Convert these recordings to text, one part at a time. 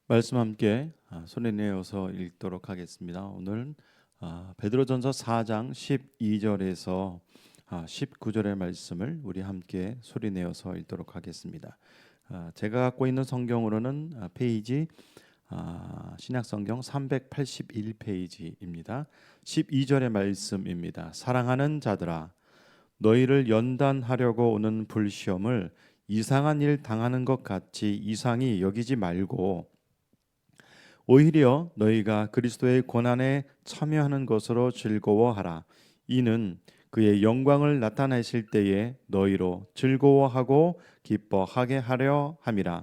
말씀 함께 손에 내어서 읽도록 하겠습니다. 오늘 베드로전서 4장 12절에서 19절의 말씀을 우리 함께 소리 내어서 읽도록 하겠습니다. 제가 갖고 있는 성경으로는 페이지 신약성경 381페이지입니다. 12절의 말씀입니다. 사랑하는 자들아, 너희를 연단하려고 오는 불시험을 이상한 일 당하는 것 같이 이상히 여기지 말고 오히려 너희가 그리스도의 고난에 참여하는 것으로 즐거워하라. 이는 그의 영광을 나타내실 때에 너희로 즐거워하고 기뻐하게 하려 함이라.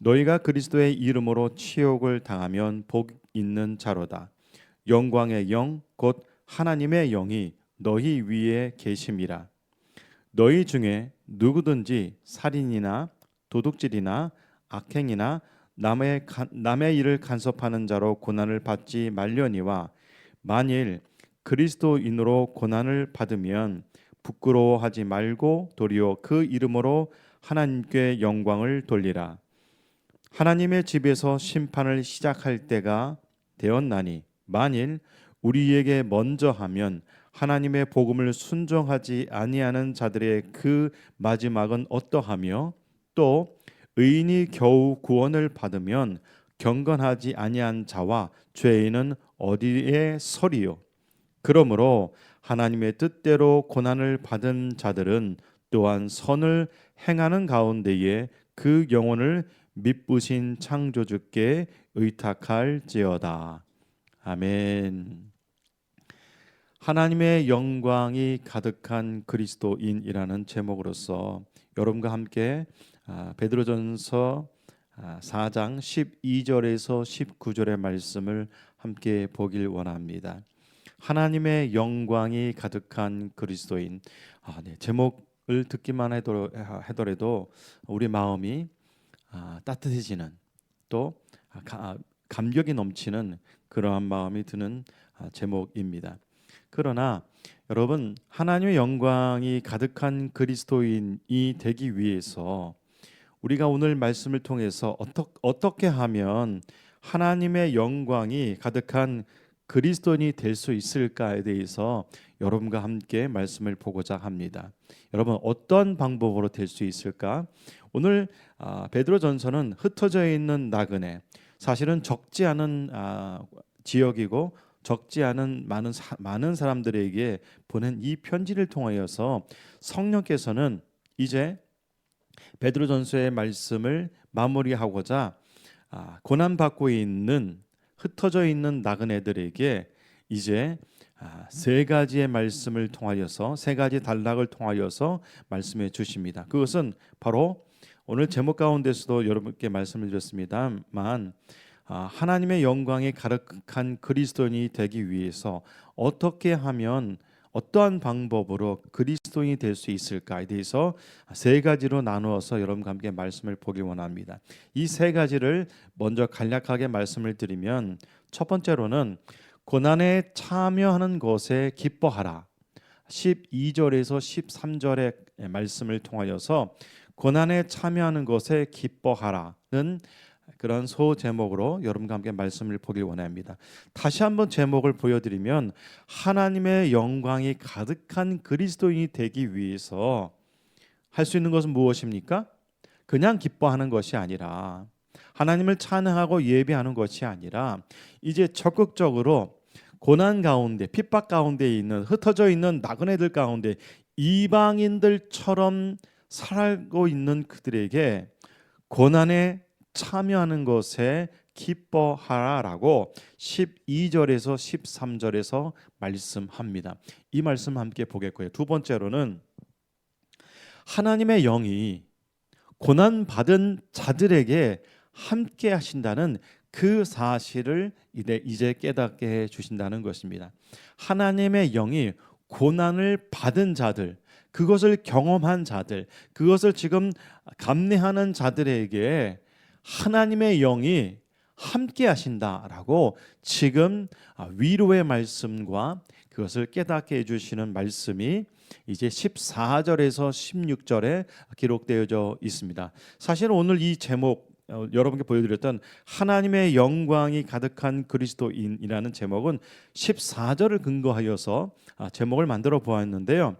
너희가 그리스도의 이름으로 치욕을 당하면 복 있는 자로다. 영광의 영 곧 하나님의 영이 너희 위에 계심이라. 너희 중에 누구든지 살인이나 도둑질이나 악행이나 남의 일을 간섭하는 자로 고난을 받지 말려니와, 만일 그리스도인으로 고난을 받으면 부끄러워하지 말고 도리어 그 이름으로 하나님께 영광을 돌리라. 하나님의 집에서 심판을 시작할 때가 되었나니, 만일 우리에게 먼저 하면 하나님의 복음을 순종하지 아니하는 자들의 그 마지막은 어떠하며, 또 의인이 겨우 구원을 받으면 경건하지 아니한 자와 죄인은 어디에 서리요. 그러므로 하나님의 뜻대로 고난을 받은 자들은 또한 선을 행하는 가운데에 그 영혼을 미쁘신 창조주께 의탁할지어다. 아멘. 하나님의 영광이 가득한 그리스도인이라는 제목으로서 여러분과 함께 베드로전서 4장 12절에서 19절의 말씀을 함께 보길 원합니다. 하나님의 영광이 가득한 그리스도인. 제목을 듣기만 하더라도 우리 마음이 따뜻해지는, 또 감격이 넘치는 그러한 마음이 드는 제목입니다. 그러나 여러분, 하나님의 영광이 가득한 그리스도인이 되기 위해서 우리가 오늘 말씀을 통해서 어떻게 하면 하나님의 영광이 가득한 그리스도인이 될 수 있을까에 대해서 여러분과 함께 말씀을 보고자 합니다. 여러분, 어떤 방법으로 될 수 있을까? 오늘 베드로전서는 흩어져 있는 나그네, 사실은 적지 않은 지역이고 적지 않은 많은 사람들에게 보낸 이 편지를 통하여서 성령께서는 이제 베드로전서의 말씀을 마무리하고자 고난받고 있는 흩어져 있는 나그네들에게 이제 세 가지의 말씀을 통하여서, 세 가지 단락을 통하여서 말씀해 주십니다. 그것은 바로 오늘 제목 가운데서도 여러분께 말씀을 드렸습니다만, 하나님의 영광이 가득한 그리스도인이 되기 위해서 어떻게 하면, 어떠한 방법으로 그리스도인이 될 수 있을까에 대해서 세 가지로 나누어서 여러분과 함께 말씀을 보길 원합니다. 이 세 가지를 먼저 간략하게 말씀을 드리면, 첫 번째로는 고난에 참여하는 것에 기뻐하라. 12절에서 13절의 말씀을 통하여서 고난에 참여하는 것에 기뻐하라는 그런 소제목으로 여러분과 함께 말씀을 보길 원합니다. 다시 한번 제목을 보여드리면, 하나님의 영광이 가득한 그리스도인이 되기 위해서 할 수 있는 것은 무엇입니까? 그냥 기뻐하는 것이 아니라, 하나님을 찬양하고 예배하는 것이 아니라, 이제 적극적으로 고난 가운데, 핍박 가운데 있는, 흩어져 있는 나그네들 가운데 이방인들처럼 살고 있는 그들에게 고난에 참여하는 것에 기뻐하라라고 12절에서 13절에서 말씀합니다. 이 말씀 함께 보겠고요. 두 번째로는 하나님의 영이 고난받은 자들에게 함께 하신다는 그 사실을 이제 깨닫게 해 주신다는 것입니다. 하나님의 영이 고난을 받은 자들, 그것을 경험한 자들, 그것을 지금 감내하는 자들에게 하나님의 영이 함께 하신다라고 지금 위로의 말씀과 그것을 깨닫게 해주시는 말씀이 이제 14절에서 16절에 기록되어져 있습니다. 사실 오늘 이 제목 여러분께 보여드렸던 하나님의 영광이 가득한 그리스도인이라는 제목은 14절을 근거하여서 제목을 만들어 보았는데요.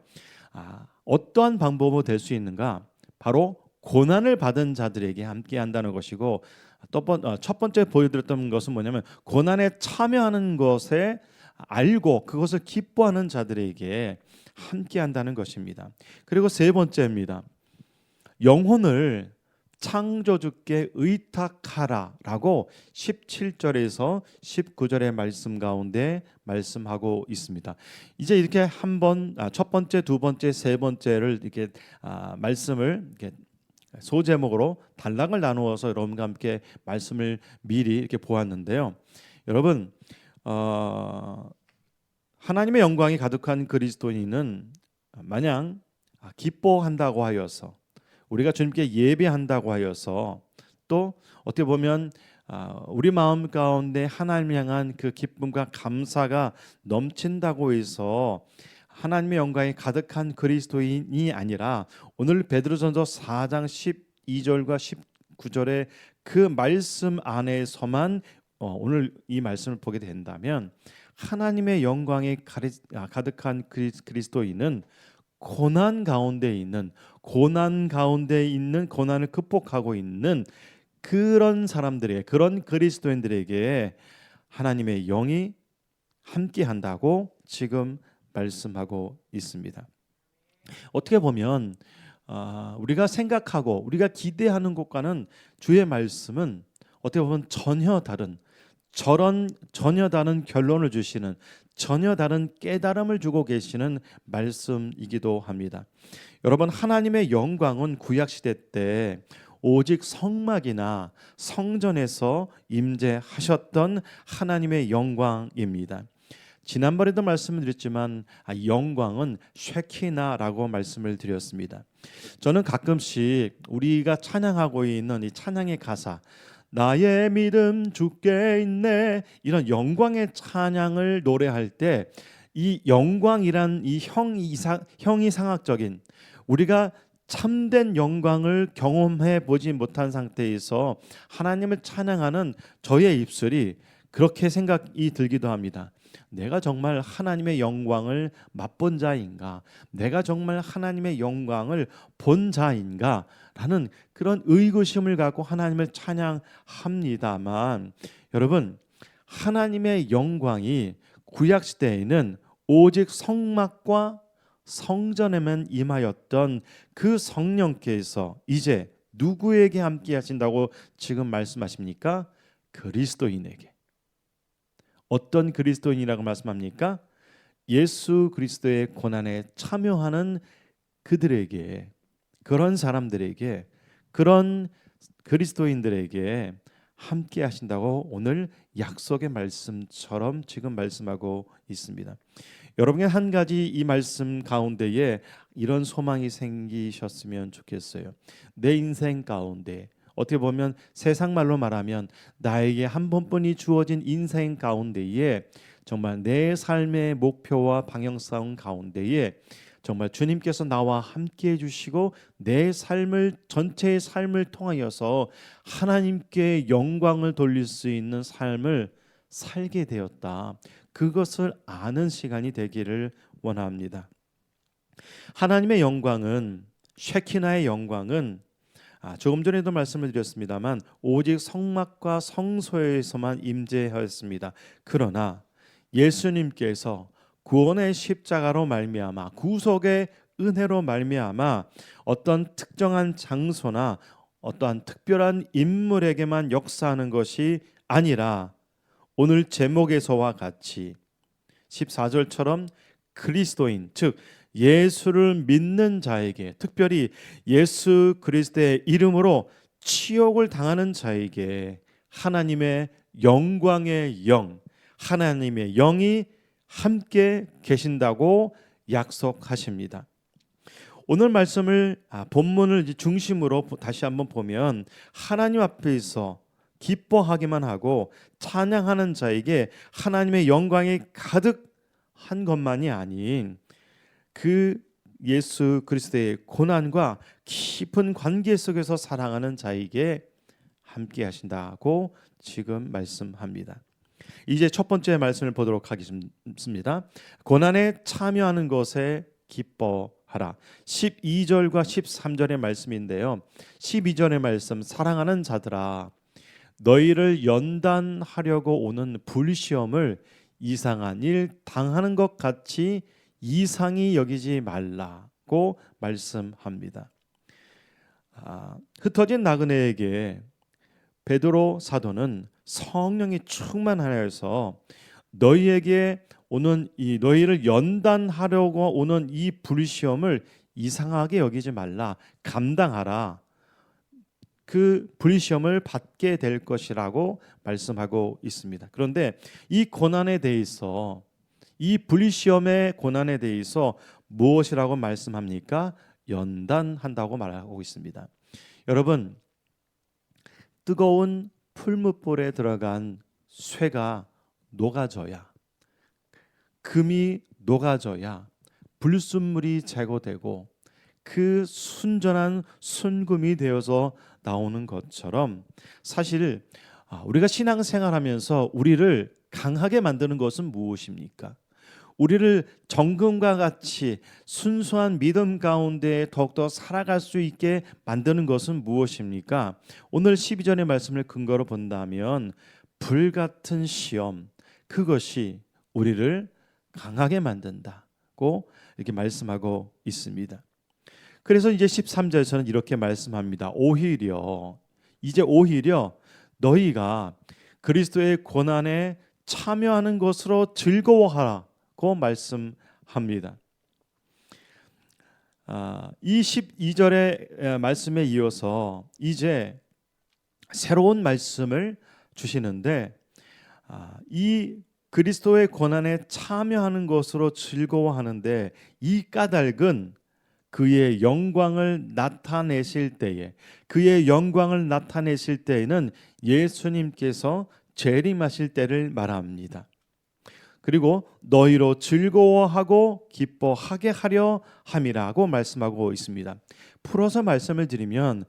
어떠한 방법으로 될 수 있는가? 바로 고난을 받은 자들에게 함께 한다는 것이고, 첫 번째 보여드렸던 것은 뭐냐면 고난에 참여하는 것에 알고 그것을 기뻐하는 자들에게 함께 한다는 것입니다. 그리고 세 번째입니다. 영혼을 창조주께 의탁하라라고 17절에서 19절의 말씀 가운데 말씀하고 있습니다. 이제 이렇게 한번 첫 번째, 두 번째, 세 번째를 이렇게 말씀을 이렇게 소제목으로 단락을 나누어서 여러분과 함께 말씀을 미리 이렇게 보았는데요. 여러분, 하나님의 영광이 가득한 그리스도인은 마냥 기뻐한다고 하여서, 우리가 주님께 예배한다고 하여서, 또 어떻게 보면 우리 마음 가운데 하나님 향한 그 기쁨과 감사가 넘친다고 해서 하나님의 영광이 가득한 그리스도인이 아니라, 오늘 베드로전서 4장 12절과 19절의 그 말씀 안에서만 오늘 이 말씀을 보게 된다면, 하나님의 영광이 가득한 그리스도인은 고난 가운데 있는 고난을 극복하고 있는 그런 사람들에게, 그런 그리스도인들에게 하나님의 영이 함께 한다고 지금 말씀하고 있습니다. 어떻게 보면 우리가 생각하고 우리가 기대하는 것과는 주의 말씀은 어떻게 보면 전혀 다른 결론을 주시는, 전혀 다른 깨달음을 주고 계시는 말씀이기도 합니다. 여러분, 하나님의 영광은 구약 시대 때 오직 성막이나 성전에서 임재하셨던 하나님의 영광입니다. 지난번에도 말씀을 드렸지만 영광은 쉐키나라고 말씀을 드렸습니다. 저는 가끔씩 우리가 찬양하고 있는 이 찬양의 가사, 나의 믿음 주께 있네, 이런 영광의 찬양을 노래할 때 이 영광이란 이 형이상학적인, 우리가 참된 영광을 경험해 보지 못한 상태에서 하나님을 찬양하는 저의 입술이 그렇게 생각이 들기도 합니다. 내가 정말 하나님의 영광을 맛본 자인가? 내가 정말 하나님의 영광을 본 자인가? 라는 그런 의구심을 갖고 하나님을 찬양합니다만, 여러분, 하나님의 영광이 구약 시대에는 오직 성막과 성전에만 임하였던 그 성령께서 이제 누구에게 함께 하신다고 지금 말씀하십니까? 그리스도인에게. 어떤 그리스도인이라고 말씀합니까? 예수 그리스도의 고난에 참여하는 그들에게, 그런 사람들에게, 그런 그리스도인들에게 함께 하신다고 오늘 약속의 말씀처럼 지금 말씀하고 있습니다. 여러분의 한 가지 이 말씀 가운데에 이런 소망이 생기셨으면 좋겠어요. 내 인생 가운데, 어떻게 보면 세상 말로 말하면 나에게 한 번뿐이 주어진 인생 가운데에, 정말 내 삶의 목표와 방향성 가운데에 정말 주님께서 나와 함께 해주시고 내 삶을, 전체의 삶을 통하여서 하나님께 영광을 돌릴 수 있는 삶을 살게 되었다. 그것을 아는 시간이 되기를 원합니다. 하나님의 영광은, 쉐키나의 영광은 조금 전에도 말씀을 드렸습니다만 오직 성막과 성소에서만 임재하였습니다. 그러나 예수님께서 구원의 십자가로 말미암아, 구속의 은혜로 말미암아 어떤 특정한 장소나 어떠한 특별한 인물에게만 역사하는 것이 아니라 오늘 제목에서와 같이 14절처럼 그리스도인, 즉 예수를 믿는 자에게, 특별히 예수 그리스도의 이름으로 치욕을 당하는 자에게 하나님의 영광의 영, 하나님의 영이 함께 계신다고 약속하십니다. 오늘 말씀을 본문을 중심으로 다시 한번 보면 하나님 앞에서 기뻐하기만 하고 찬양하는 자에게 하나님의 영광이 가득한 것만이 아닌 그 예수 그리스도의 고난과 깊은 관계 속에서 사랑하는 자에게 함께 하신다고 지금 말씀합니다. 이제 첫 번째 말씀을 보도록 하겠습니다. 고난에 참여하는 것에 기뻐하라. 12절과 13절의 말씀인데요. 12절의 말씀, 사랑하는 자들아 너희를 연단하려고 오는 불시험을 이상한 일 당하는 것 같이 이상히 여기지 말라고 말씀합니다. 흩어진 나그네에게 베드로 사도는 성령이 충만하여서 너희에게 오는 이 너희를 연단하려고 오는 이 불시험을 이상하게 여기지 말라, 감당하라. 그 불시험을 받게 될 것이라고 말씀하고 있습니다. 그런데 이 고난에 대해서, 이 불시험의 고난에 대해서 무엇이라고 말씀합니까? 연단한다고 말하고 있습니다. 여러분, 뜨거운 풀무불에 들어간 쇠가 녹아져야, 금이 녹아져야 불순물이 제거되고 그 순전한 순금이 되어서 나오는 것처럼, 사실 우리가 신앙생활하면서 우리를 강하게 만드는 것은 무엇입니까? 우리를 정금과 같이 순수한 믿음 가운데 더욱더 살아갈 수 있게 만드는 것은 무엇입니까? 오늘 12절의 말씀을 근거로 본다면 불같은 시험, 그것이 우리를 강하게 만든다고 이렇게 말씀하고 있습니다. 그래서 이제 13절에서는 이렇게 말씀합니다. 오히려 너희가 그리스도의 고난에 참여하는 것으로 즐거워하라고 말씀합니다. 이 12절의 말씀에 이어서 이제 새로운 말씀을 주시는데, 이 그리스도의 고난에 참여하는 것으로 즐거워하는데 이 까닭은 그의 영광을 나타내실 때에는 예수님께서 재림하실 때를 말합니다. 그리고 너희로 즐거워하고 기뻐하게 하려 함이라고 말씀하고 있습니다. 풀어서 말씀을 드리면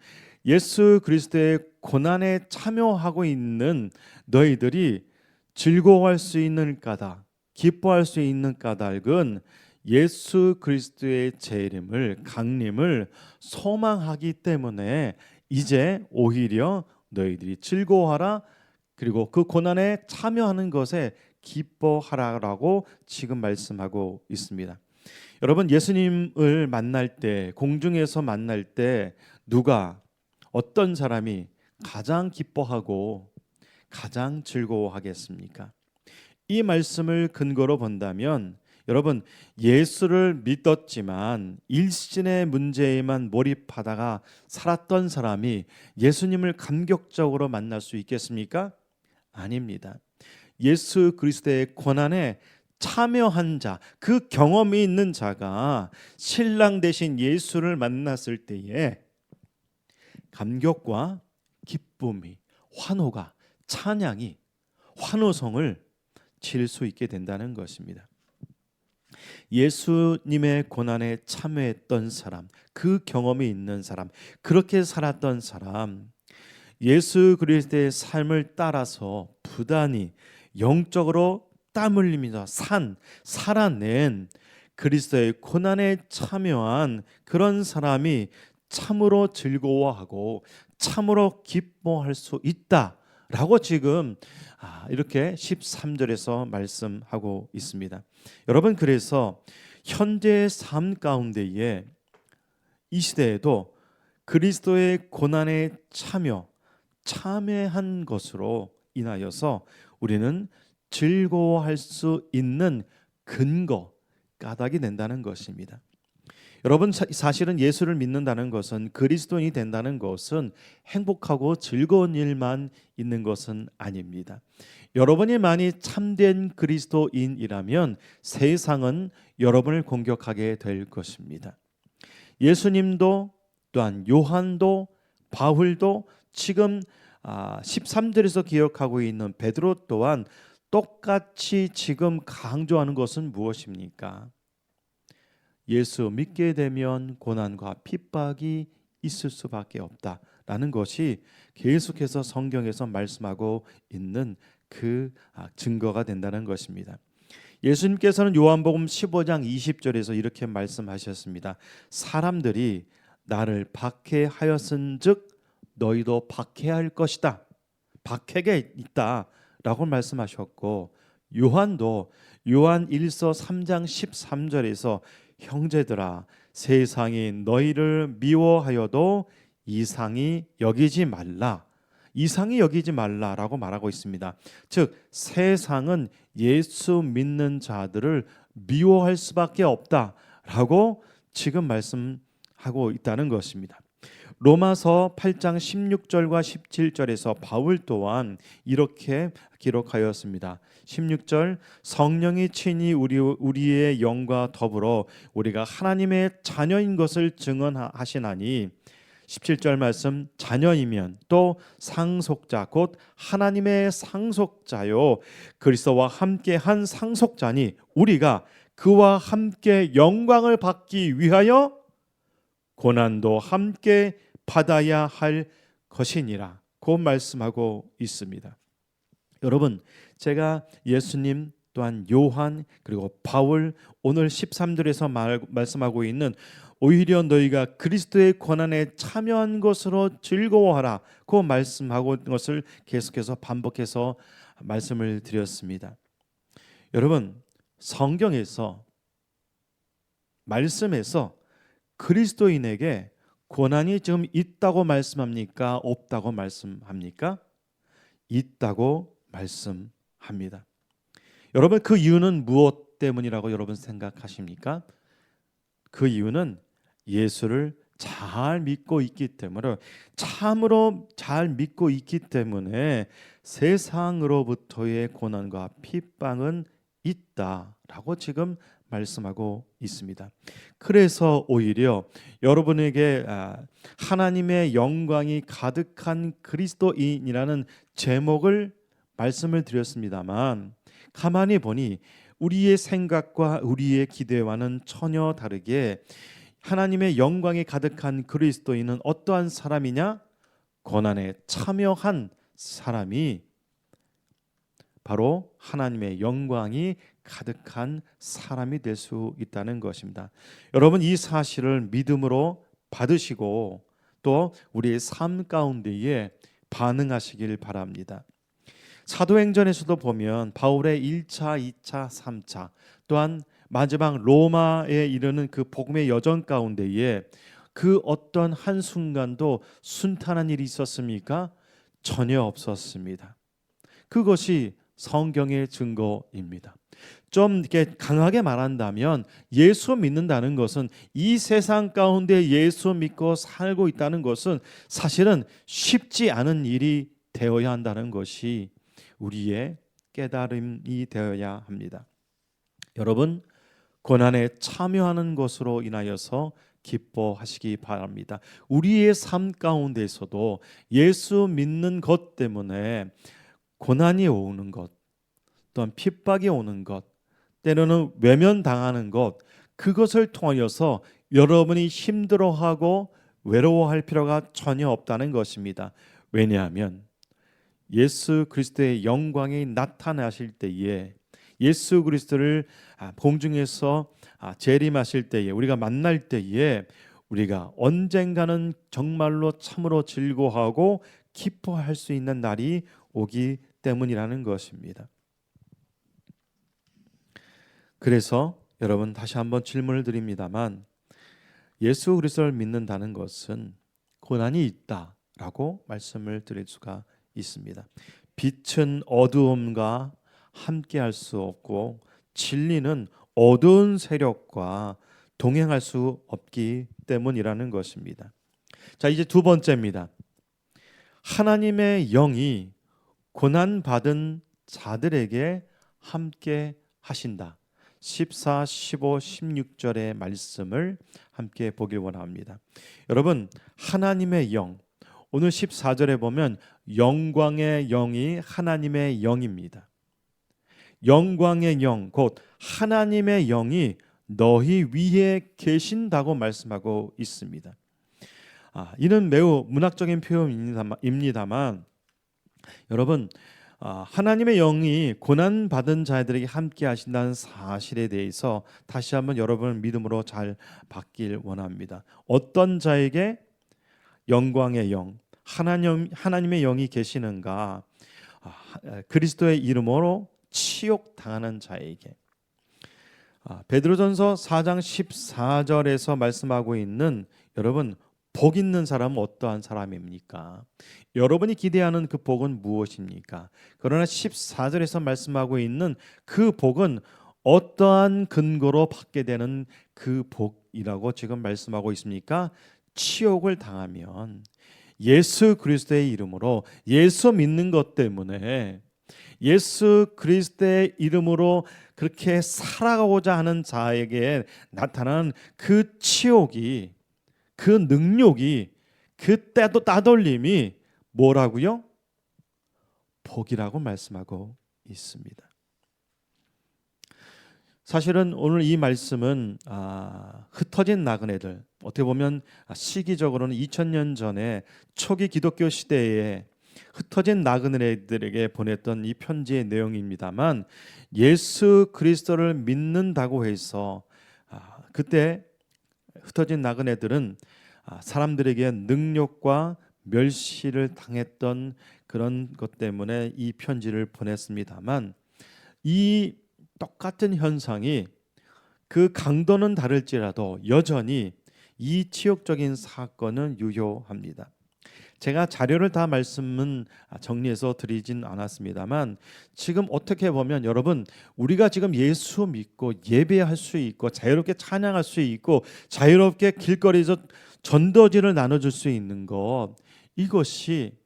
예수 그리스도의 고난에 참여하고 있는 너희들이 즐거워할 수 있는 까닭, 기뻐할 수 있는 까닭은 예수 그리스도의 재림을, 강림을 소망하기 때문에 이제 오히려 너희들이 즐거워하라, 그리고 그 고난에 참여하는 것에 기뻐하라라고 지금 말씀하고 있습니다. 여러분, 예수님을 만날 때, 공중에서 만날 때 어떤 사람이 가장 기뻐하고 가장 즐거워하겠습니까? 이 말씀을 근거로 본다면 여러분, 예수를 믿었지만 일신의 문제에만 몰입하다가 살았던 사람이 예수님을 감격적으로 만날 수 있겠습니까? 아닙니다. 예수 그리스도의 고난에 참여한 자, 그 경험이 있는 자가 신랑 되신 예수를 만났을 때에 감격과 기쁨이, 환호가, 찬양이, 환호성을 칠 수 있게 된다는 것입니다. 예수님의 고난에 참여했던 사람, 그 경험이 있는 사람, 그렇게 살았던 사람, 예수 그리스도의 삶을 따라서 부단히 영적으로 땀 흘리면서 살아낸 그리스도의 고난에 참여한 그런 사람이 참으로 즐거워하고 참으로 기뻐할 수 있다라고 지금 이렇게 13절에서 말씀하고 있습니다. 여러분, 그래서 현재의 삶 가운데에 이 시대에도 그리스도의 고난에 참여한 것으로 인하여서 우리는 즐거워할 수 있는 근거, 까닭이 된다는 것입니다. 여러분, 사실은 예수를 믿는다는 것은, 그리스도인이 된다는 것은 행복하고 즐거운 일만 있는 것은 아닙니다. 여러분이 많이 참된 그리스도인이라면 세상은 여러분을 공격하게 될 것입니다. 예수님도, 또한 요한도, 바울도, 지금 13절에서 기억하고 있는 베드로 또한 똑같이 지금 강조하는 것은 무엇입니까? 예수 믿게 되면 고난과 핍박이 있을 수밖에 없다라는 것이 계속해서 성경에서 말씀하고 있는 그 증거가 된다는 것입니다. 예수님께서는 요한복음 15장 20절에서 이렇게 말씀하셨습니다. 사람들이 나를 박해하였은즉 너희도 박해할 것이다. 박해게 있다라고 말씀하셨고, 요한도 요한 1서 3장 13절에서 형제들아 세상이 너희를 미워하여도 이상히 여기지 말라라고 말하고 있습니다. 즉 세상은 예수 믿는 자들을 미워할 수밖에 없다라고 지금 말씀하고 있다는 것입니다. 로마서 8장 16절과 17절에서 바울 또한 이렇게 기록하였습니다. 16절 성령이 친히 우리의 영과 더불어 우리가 하나님의 자녀인 것을 증언하시나니 17절 말씀 자녀이면 또 상속자 곧 하나님의 상속자요 그리스도와 함께 한 상속자니 우리가 그와 함께 영광을 받기 위하여 고난도 함께 받아야 할 것이니라 고 말씀하고 있습니다. 여러분, 제가 예수님 또한 요한 그리고 바울 오늘 13절에서 말씀하고 있는 오히려 너희가 그리스도의 고난에 참여한 것으로 즐거워하라 고 말씀하고 있는 것을 계속해서 반복해서 말씀을 드렸습니다. 여러분, 성경에서 말씀에서 그리스도인에게 고난이 지금 있다고 말씀합니까? 없다고 말씀합니까? 있다고 말씀합니다. 여러분, 그 이유는 무엇 때문이라고 여러분 생각하십니까? 그 이유는 예수를 잘 믿고 있기 때문에, 참으로 잘 믿고 있기 때문에 세상으로부터의 고난과 핍박은 있다라고 지금 말씀하고 있습니다. 그래서 오히려 여러분에게 하나님의 영광이 가득한 그리스도인이라는 제목을 말씀을 드렸습니다만, 가만히 보니 우리의 생각과 우리의 기대와는 전혀 다르게 하나님의 영광이 가득한 그리스도인은 어떠한 사람이냐? 고난에 참여한 사람이 바로 하나님의 영광이 가득한 사람이 될 수 있다는 것입니다. 여러분, 이 사실을 믿음으로 받으시고 또 우리의 삶 가운데에 반응하시길 바랍니다. 사도행전에서도 보면 바울의 1차, 2차, 3차 또한 마지막 로마에 이르는 그 복음의 여정 가운데에 그 어떤 한순간도 순탄한 일이 있었습니까? 전혀 없었습니다. 그것이 성경의 증거입니다. 좀 이렇게 강하게 말한다면 예수 믿는다는 것은, 이 세상 가운데 예수 믿고 살고 있다는 것은 사실은 쉽지 않은 일이 되어야 한다는 것이 우리의 깨달음이 되어야 합니다. 여러분, 고난에 참여하는 것으로 인하여서 기뻐하시기 바랍니다. 우리의 삶 가운데서도 예수 믿는 것 때문에 고난이 오는 것, 또한 핍박이 오는 것, 때로는 외면당하는 것, 그것을 통하여서 여러분이 힘들어하고 외로워할 필요가 전혀 없다는 것입니다. 왜냐하면 예수 그리스도의 영광이 나타나실 때에, 예수 그리스도를 공중에서 재림하실 때에, 우리가 만날 때에 우리가 언젠가는 정말로 참으로 즐거워하고 기뻐할 수 있는 날이 오기 때문이라는 것입니다. 그래서 여러분, 다시 한번 질문을 드립니다만, 예수 그리스도를 믿는다는 것은 고난이 있다라고 말씀을 드릴 수가 있습니다. 빛은 어두움과 함께할 수 없고 진리는 어두운 세력과 동행할 수 없기 때문이라는 것입니다. 자, 이제 두 번째입니다. 하나님의 영이 고난받은 자들에게 함께 하신다. 14, 15, 16절의 말씀을 함께 보길 원합니다. 여러분, 하나님의 영, 오늘 14절에 보면 영광의 영이 하나님의 영입니다. 영광의 영, 곧 하나님의 영이 너희 위에 계신다고 말씀하고 있습니다. 이는 매우 문학적인 표현입니다만 여러분, 하나님의 영이 고난 받은 자들에게 함께 하신다는 사실에 대해서 다시 한번 여러분을 믿음으로 잘 받길 원합니다. 어떤 자에게 영광의 영, 하나님의 영이 계시는가? 그리스도의 이름으로 치욕당하는 자에게. 베드로전서 4장 14절에서 말씀하고 있는 여러분, 복 있는 사람은 어떠한 사람입니까? 여러분이 기대하는 그 복은 무엇입니까? 그러나 14절에서 말씀하고 있는 그 복은 어떠한 근거로 받게 되는 그 복이라고 지금 말씀하고 있습니까? 치욕을 당하면 예수 그리스도의 이름으로 예수 믿는 것 때문에 예수 그리스도의 이름으로 그렇게 살아가고자 하는 자에게 나타나는 그 치욕이, 그 능력이, 그 따돌림이 뭐라고요? 복이라고 말씀하고 있습니다. 사실은 오늘 이 말씀은 흩어진 나그네들, 어떻게 보면 시기적으로는 2000년 전에 초기 기독교 시대에 흩어진 나그네들에게 보냈던 이 편지의 내용입니다만, 예수 그리스도를 믿는다고 해서 그때 흩어진 나그네들은 사람들에게 능욕과 멸시를 당했던 그런 것 때문에 이 편지를 보냈습니다만, 이 똑같은 현상이 그 강도는 다를지라도 여전히 이 치욕적인 사건은 유효합니다. 제가 자료를 다 말씀은 정리해서 드리진 않았습니다만, 지금 어떻게 보면 여러분, 우리가 지금 예수 믿고 예배할 수 있고 자유롭게 찬양할 수 있고 자유롭게 길거리에서 전도지를 나눠줄 수 있는 것, 이것이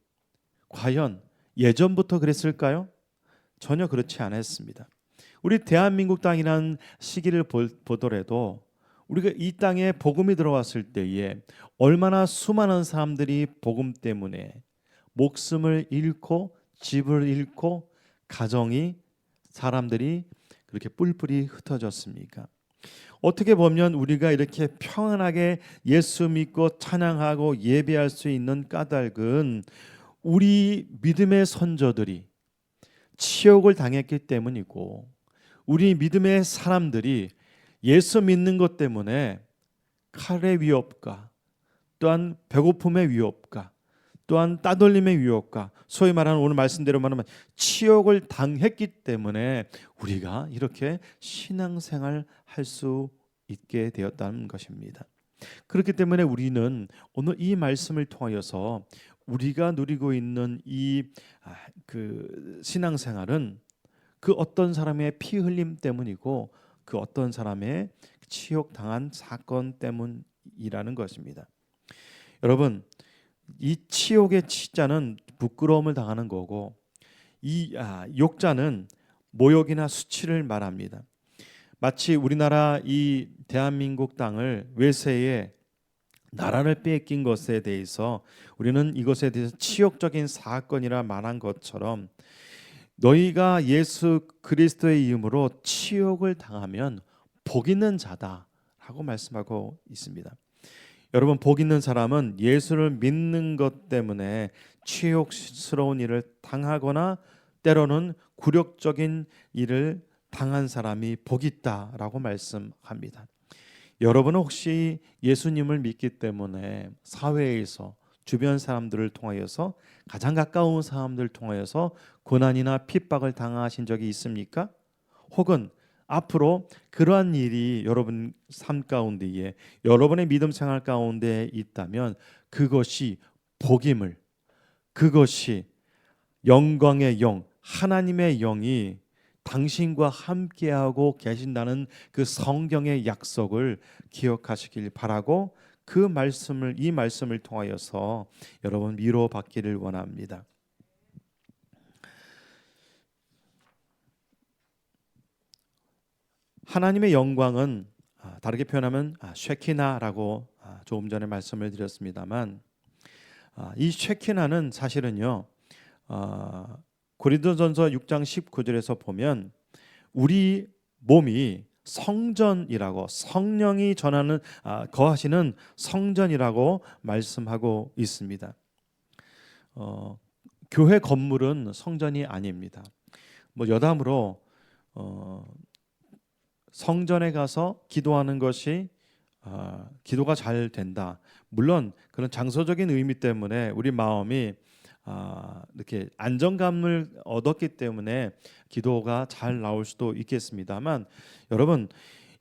과연 예전부터 그랬을까요? 전혀 그렇지 않았습니다. 우리 대한민국 땅이라는 시기를 보더라도 우리가 이 땅에 복음이 들어왔을 때에 얼마나 수많은 사람들이 복음 때문에 목숨을 잃고 집을 잃고 가정이, 사람들이 그렇게 뿔뿔이 흩어졌습니까? 어떻게 보면 우리가 이렇게 평안하게 예수 믿고 찬양하고 예배할 수 있는 까닭은 우리 믿음의 선조들이 치욕을 당했기 때문이고, 우리 믿음의 사람들이 예수 믿는 것 때문에 칼의 위협과 또한 배고픔의 위협과 또한 따돌림의 위협과 소위 말하는 오늘 말씀대로 말하면 치욕을 당했기 때문에 우리가 이렇게 신앙생활 할 수 있게 되었다는 것입니다. 그렇기 때문에 우리는 오늘 이 말씀을 통하여서 우리가 누리고 있는 이 신앙생활은 그 어떤 사람의 피 흘림 때문이고 그 어떤 사람의 치욕당한 사건 때문이라는 것입니다. 여러분, 이 치욕의 치자는 부끄러움을 당하는 거고, 이 욕자는 모욕이나 수치를 말합니다. 마치 우리나라 이 대한민국 땅을 외세에 나라를 빼앗긴 것에 대해서 우리는 이것에 대해서 치욕적인 사건이라 말한 것처럼, 너희가 예수 그리스도의 이름으로 치욕을 당하면 복 있는 자다라고 말씀하고 있습니다. 여러분, 복 있는 사람은 예수를 믿는 것 때문에 치욕스러운 일을 당하거나 때로는 굴욕적인 일을 당한 사람이 복 있다라고 말씀합니다. 여러분은 혹시 예수님을 믿기 때문에 사회에서 주변 사람들을 통하여서, 가장 가까운 사람들을 통하여서 고난이나 핍박을 당하신 적이 있습니까? 혹은 앞으로 그러한 일이 여러분 삶 가운데에, 여러분의 믿음 생활 가운데 있다면 그것이 복임을, 그것이 영광의 영, 하나님의 영이 당신과 함께하고 계신다는 그 성경의 약속을 기억하시길 바라고, 그 말씀을, 이 말씀을 통하여서 여러분 위로받기를 원합니다. 하나님의 영광은 다르게 표현하면 쉐키나라고 조금 전에 말씀을 드렸습니다만, 이 쉐키나는 사실은요, 고린도전서 6장 19절에서 보면 우리 몸이 성전이라고, 성령이 전하는 거하시는 성전이라고 말씀하고 있습니다. 교회 건물은 성전이 아닙니다. 뭐 여담으로 성전에 가서 기도하는 것이 기도가 잘 된다. 물론 그런 장소적인 의미 때문에 우리 마음이 이렇게 안정감을 얻었기 때문에 기도가 잘 나올 수도 있겠습니다만, 여러분,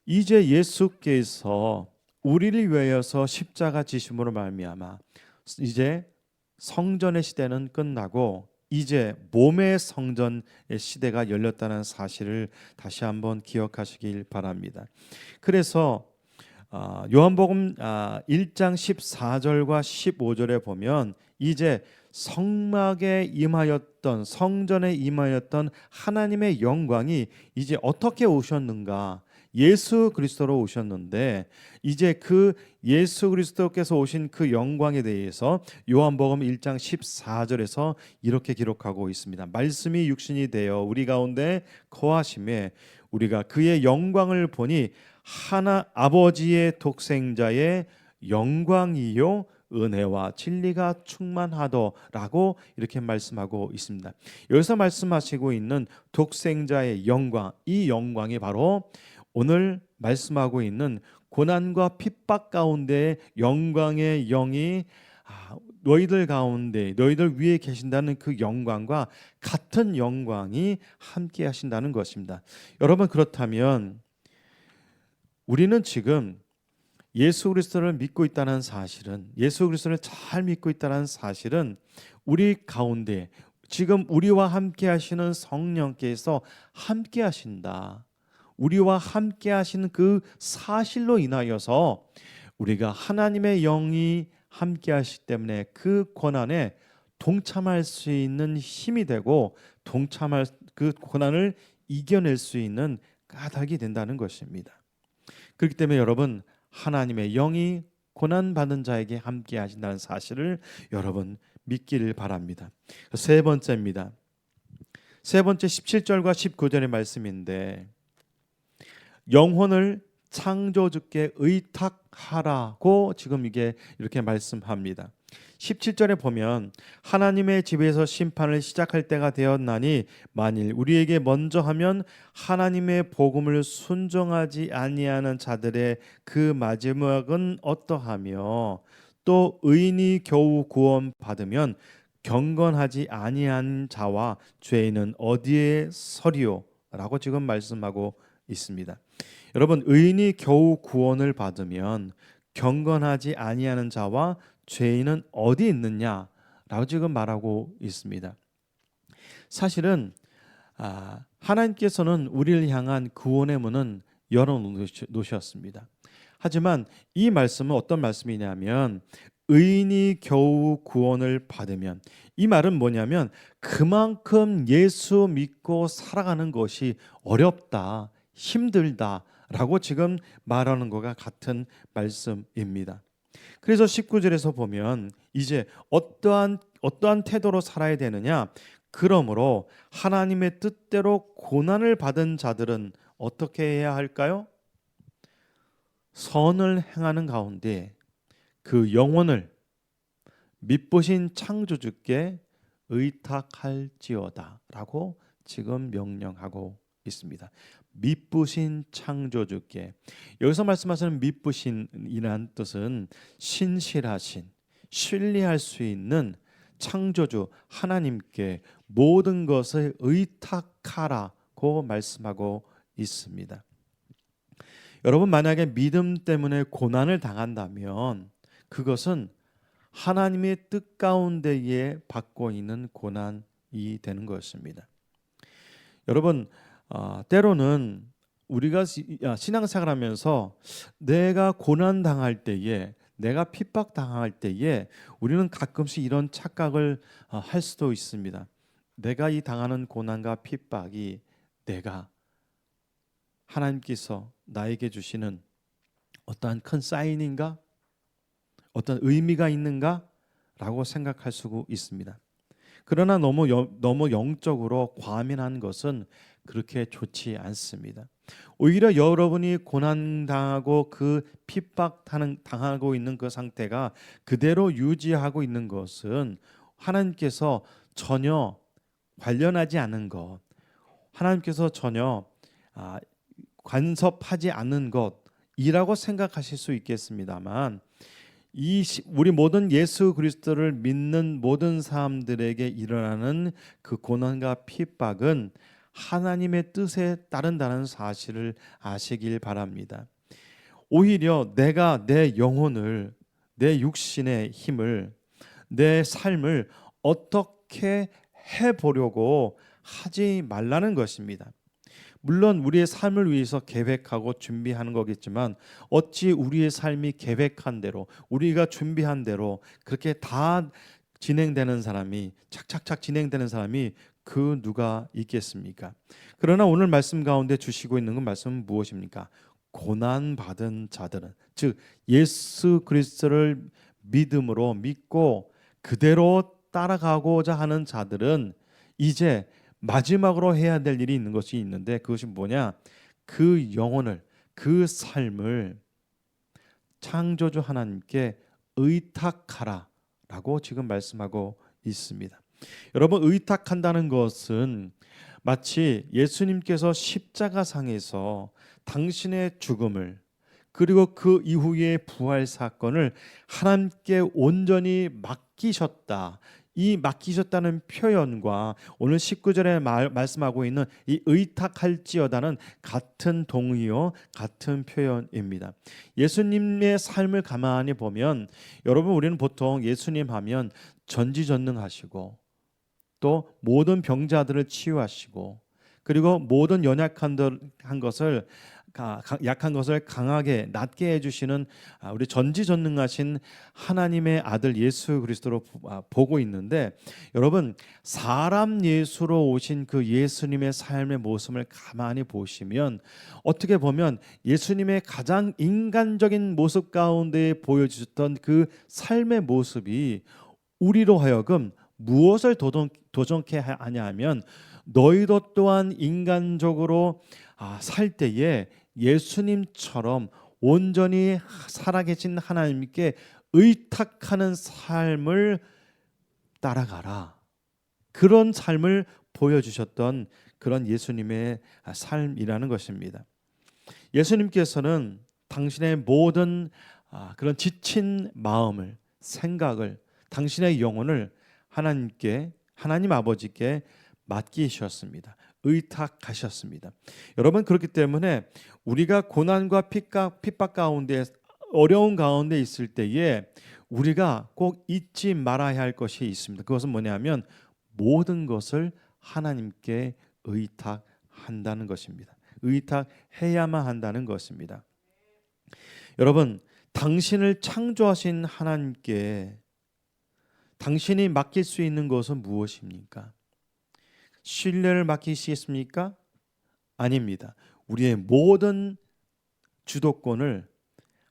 이제 예수께서 우리를 위하여서 십자가 지심으로 말미암아 이제 성전의 시대는 끝나고 이제 몸의 성전의 시대가 열렸다는 사실을 다시 한번 기억하시길 바랍니다. 그래서 요한복음 1장 14절과 15절에 보면 이제 성막에 임하였던, 성전에 임하였던 하나님의 영광이 이제 어떻게 오셨는가? 예수 그리스도로 오셨는데, 이제 그 예수 그리스도께서 오신 그 영광에 대해서 요한복음 1장 14절에서 이렇게 기록하고 있습니다. 말씀이 육신이 되어 우리 가운데 거하심에 우리가 그의 영광을 보니 하나 아버지의 독생자의 영광이요 은혜와 진리가 충만하더라고 이렇게 말씀하고 있습니다. 여기서 말씀하시고 있는 독생자의 영광, 이 영광이 바로 오늘 말씀하고 있는 고난과 핍박 가운데 영광의 영이 너희들 가운데, 너희들 위에 계신다는 그 영광과 같은 영광이 함께 하신다는 것입니다. 여러분, 그렇다면 우리는 지금 예수 그리스도를 믿고 있다는 사실은, 예수 그리스도를 잘 믿고 있다는 사실은 우리 가운데 지금 우리와 함께 하시는 성령께서 함께 하신다, 우리와 함께 하시는 그 사실로 인하여서 우리가 하나님의 영이 함께 하시기 때문에 그 고난에 동참할 수 있는 힘이 되고, 동참할 그 고난을 이겨낼 수 있는 까닭이 된다는 것입니다. 그렇기 때문에 여러분, 하나님의 영이 고난받은 자에게 함께 하신다는 사실을 여러분 믿기를 바랍니다. 세 번째입니다. 세 번째 17절과 19절의 말씀인데, 영혼을 창조주께 의탁하라고 지금 이게 이렇게 말씀합니다. 17절에 보면 하나님의 집에서 심판을 시작할 때가 되었나니 만일 우리에게 먼저 하면 하나님의 복음을 순종하지 아니하는 자들의 그 마지막은 어떠하며 또 의인이 겨우 구원받으면 경건하지 아니한 자와 죄인은 어디에 서리요? 라고 지금 말씀하고 있습니다. 여러분, 의인이 겨우 구원을 받으면 경건하지 아니하는 자와 죄인은 어디 있느냐라고 지금 말하고 있습니다. 사실은 하나님께서는 우리를 향한 구원의 문은 열어놓으셨습니다. 하지만 이 말씀은 어떤 말씀이냐면, 의인이 겨우 구원을 받으면, 이 말은 뭐냐면 그만큼 예수 믿고 살아가는 것이 어렵다, 힘들다라고 지금 말하는 것과 같은 말씀입니다. 그래서 19절에서 보면 이제 어떠한 태도로 살아야 되느냐? 그러므로 하나님의 뜻대로 고난을 받은 자들은 어떻게 해야 할까요? 선을 행하는 가운데 그 영혼을 미쁘신 창조주께 의탁할지어다라고 지금 명령하고 있습니다. 미쁘신 창조주께, 여기서 말씀하시는 미쁘신이라는 뜻은 신실하신, 신뢰할 수 있는 창조주 하나님께 모든 것을 의탁하라고 말씀하고 있습니다. 여러분, 만약에 믿음 때문에 고난을 당한다면 그것은 하나님의 뜻 가운데에 받고 있는 고난이 되는 것입니다. 여러분, 때로는 우리가 신앙생활하면서 내가 고난 당할 때에, 내가 핍박 당할 때에 우리는 가끔씩 이런 착각을 할 수도 있습니다. 내가 이 당하는 고난과 핍박이 내가 하나님께서 나에게 주시는 어떠한 큰 사인인가? 어떤 의미가 있는가? 라고 생각할 수 있습니다. 그러나 너무 영적으로 과민한 것은 그렇게 좋지 않습니다. 오히려 여러분이 고난당하고 그 핍박당하고 있는 그 상태가 그대로 유지하고 있는 것은 하나님께서 전혀 관련하지 않은 것, 하나님께서 전혀 간섭하지 않는 것이라고 생각하실 수 있겠습니다만, 우리 모든 예수 그리스도를 믿는 모든 사람들에게 일어나는 그 고난과 핍박은 하나님의 뜻에 따른다는 사실을 아시길 바랍니다. 오히려 내가 내 영혼을, 내 육신의 힘을, 내 삶을 어떻게 해보려고 하지 말라는 것입니다. 물론 우리의 삶을 위해서 계획하고 준비하는 거겠지만, 어찌 우리의 삶이 계획한 대로, 우리가 준비한 대로 그렇게 다 진행되는 사람이, 착착착 진행되는 사람이 그 누가 있겠습니까? 그러나 오늘 말씀 가운데 주시고 있는 그 말씀은 무엇입니까? 고난 받은 자들은, 즉 예수 그리스도를 믿음으로 믿고 그대로 따라가고자 하는 자들은 이제 마지막으로 해야 될 일이 있는 것이 있는데, 그것이 뭐냐? 그 영혼을, 그 삶을 창조주 하나님께 의탁하라 라고 지금 말씀하고 있습니다. 여러분, 의탁한다는 것은 마치 예수님께서 십자가상에서 당신의 죽음을, 그리고 그 이후의 부활 사건을 하나님께 온전히 맡기셨다, 이 맡기셨다는 표현과 오늘 19절에 말씀하고 있는 이 의탁할지어다는 같은 동의어, 같은 표현입니다. 예수님의 삶을 가만히 보면, 여러분, 우리는 보통 예수님 하면 전지전능하시고 또 모든 병자들을 치유하시고, 그리고 모든 연약한 것을, 약한 것을 강하게 낫게 해주시는 우리 전지전능하신 하나님의 아들 예수 그리스도로 보고 있는데, 여러분, 사람 예수로 오신 그 예수님의 삶의 모습을 가만히 보시면, 어떻게 보면 예수님의 가장 인간적인 모습 가운데 보여주셨던 그 삶의 모습이 우리로 하여금 무엇을 도전케 하냐 하면, 너희도 또한 인간적으로 살 때에 예수님처럼 온전히 살아계신 하나님께 의탁하는 삶을 따라가라, 그런 삶을 보여주셨던 그런 예수님의 삶이라는 것입니다. 예수님께서는 당신의 모든 그런 지친 마음을, 생각을, 당신의 영혼을 하나님 아버지께 맡기셨습니다. 의탁하셨습니다. 여러분, 그렇기 때문에 우리가 고난과 핍박 가운데, 어려운 가운데 있을 때에 우리가 꼭 잊지 말아야 할 것이 있습니다. 그것은 뭐냐면 모든 것을 하나님께 의탁한다는 것입니다. 의탁해야만 한다는 것입니다. 여러분, 당신을 창조하신 하나님께 당신이 맡길 수 있는 것은 무엇입니까? 신뢰를 맡기시겠습니까? 아닙니다. 우리의 모든 주도권을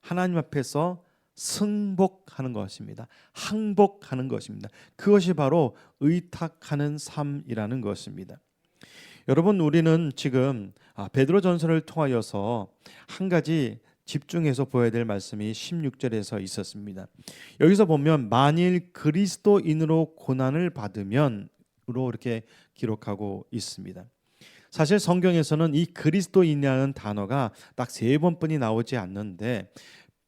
하나님 앞에서 승복하는 것입니다. 항복하는 것입니다. 그것이 바로 의탁하는 삶이라는 것입니다. 여러분, 우리는 지금 베드로전서를 통하여서 한 가지 집중해서 보아야 될 말씀이 16절에서 있었습니다. 여기서 보면 만일 그리스도인으로 고난을 받으면으로 이렇게 기록하고 있습니다. 사실 성경에서는 이 그리스도인이라는 단어가 딱 3번뿐이 나오지 않는데,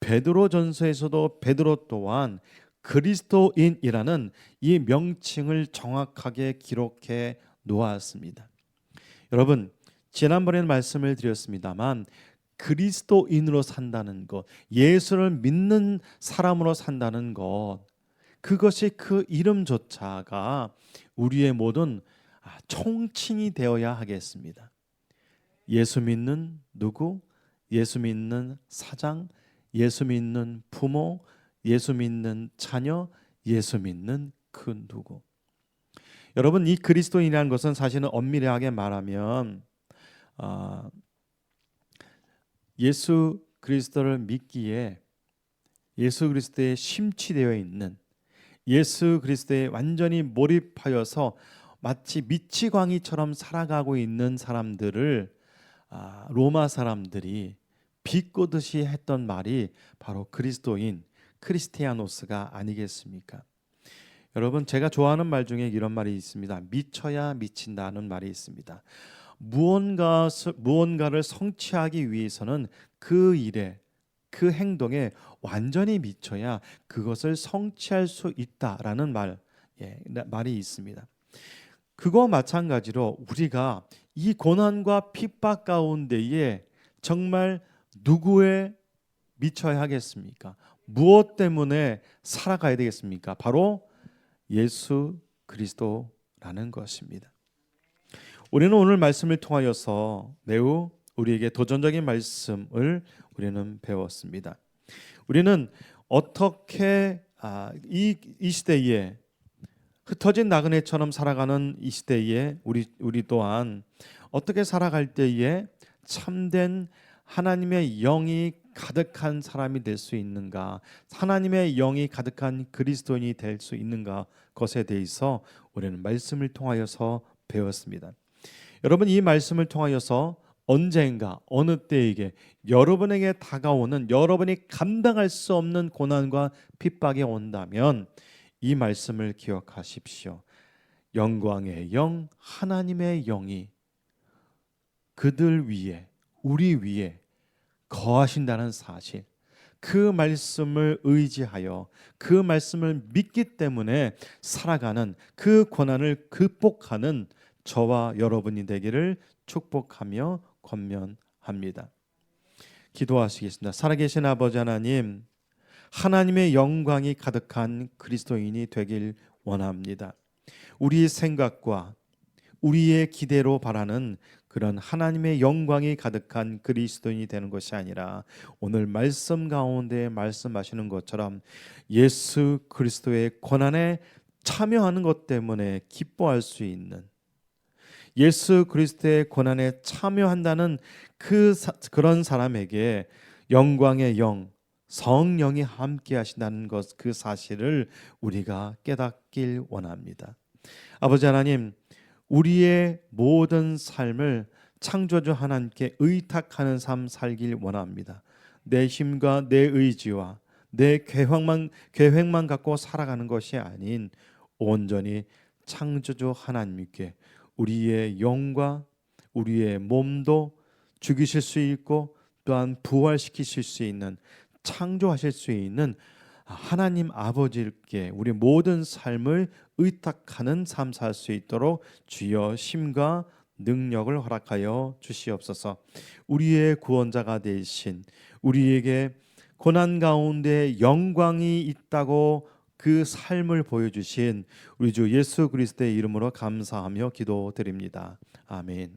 베드로전서에서도 베드로 또한 그리스도인이라는 이 명칭을 정확하게 기록해 놓았습니다. 여러분, 지난번에는 말씀을 드렸습니다만, 그리스도인으로 산다는 것, 예수를 믿는 사람으로 산다는 것, 그것이 그 이름조차가 우리의 모든 총칭이 되어야 하겠습니다. 예수 믿는 누구? 예수 믿는 사장, 예수 믿는 부모, 예수 믿는 자녀, 예수 믿는 그 누구. 여러분, 이 그리스도인이라는 것은 사실은 엄밀하게 말하면 예수 그리스도를 믿기에 예수 그리스도에 심취되어 있는, 예수 그리스도에 완전히 몰입하여서 마치 미치광이처럼 살아가고 있는 사람들을 로마 사람들이 비꼬듯이 했던 말이 바로 그리스도인 크리스티아노스가 아니겠습니까? 여러분, 제가 좋아하는 말 중에 이런 말이 있습니다. 미쳐야 미친다는 말이 있습니다. 무언가를 성취하기 위해서는 그 일에, 그 행동에 완전히 미쳐야 그것을 성취할 수 있다라는 말이 있습니다. 그거 마찬가지로 우리가 이 고난과 핍박 가운데에 정말 누구에 미쳐야 하겠습니까? 무엇 때문에 살아가야 되겠습니까? 바로 예수 그리스도라는 것입니다. 우리는 오늘 말씀을 통하여서 매우 우리에게 도전적인 말씀을 우리는 배웠습니다. 우리는 어떻게 이 시대에 흩어진 나그네처럼 살아가는 이 시대에 우리 또한 어떻게 살아갈 때에 참된 하나님의 영이 가득한 사람이 될 수 있는가, 하나님의 영이 가득한 그리스도인이 될 수 있는가 것에 대해서 우리는 말씀을 통하여서 배웠습니다. 여러분, 이 말씀을 통하여서 언젠가 어느 때에게 여러분에게 다가오는, 여러분이 감당할 수 없는 고난과 핍박이 온다면 이 말씀을 기억하십시오. 영광의 영, 하나님의 영이 그들 위에, 우리 위에 거하신다는 사실, 그 말씀을 의지하여 그 말씀을 믿기 때문에 살아가는, 그 고난을 극복하는 저와 여러분이 되기를 축복하며 권면합니다. 기도하시겠습니다. 살아계신 아버지 하나님, 하나님의 영광이 가득한 그리스도인이 되길 원합니다. 우리의 생각과 우리의 기대로 바라는 그런 하나님의 영광이 가득한 그리스도인이 되는 것이 아니라 오늘 말씀 가운데 말씀하시는 것처럼 예수 그리스도의 고난에 참여하는 것 때문에 기뻐할 수 있는, 예수 그리스도의 고난에 참여한다는 그런 사람에게 영광의 영, 성령이 함께 하신다는 것, 그 사실을 우리가 깨닫길 원합니다. 아버지 하나님, 우리의 모든 삶을 창조주 하나님께 의탁하는 삶 살길 원합니다. 내 힘과 내 의지와 내 계획만 갖고 살아가는 것이 아닌 온전히 창조주 하나님께 우리의 영과 우리의 몸도 죽이실 수 있고 또한 부활시키실 수 있는, 창조하실 수 있는 하나님 아버지께 우리 모든 삶을 의탁하는 삶 살 수 있도록 주여 힘과 능력을 허락하여 주시옵소서. 우리의 구원자가 되신, 우리에게 고난 가운데 영광이 있다고 그 삶을 보여주신 우리 주 예수 그리스도의 이름으로 감사하며 기도드립니다. 아멘.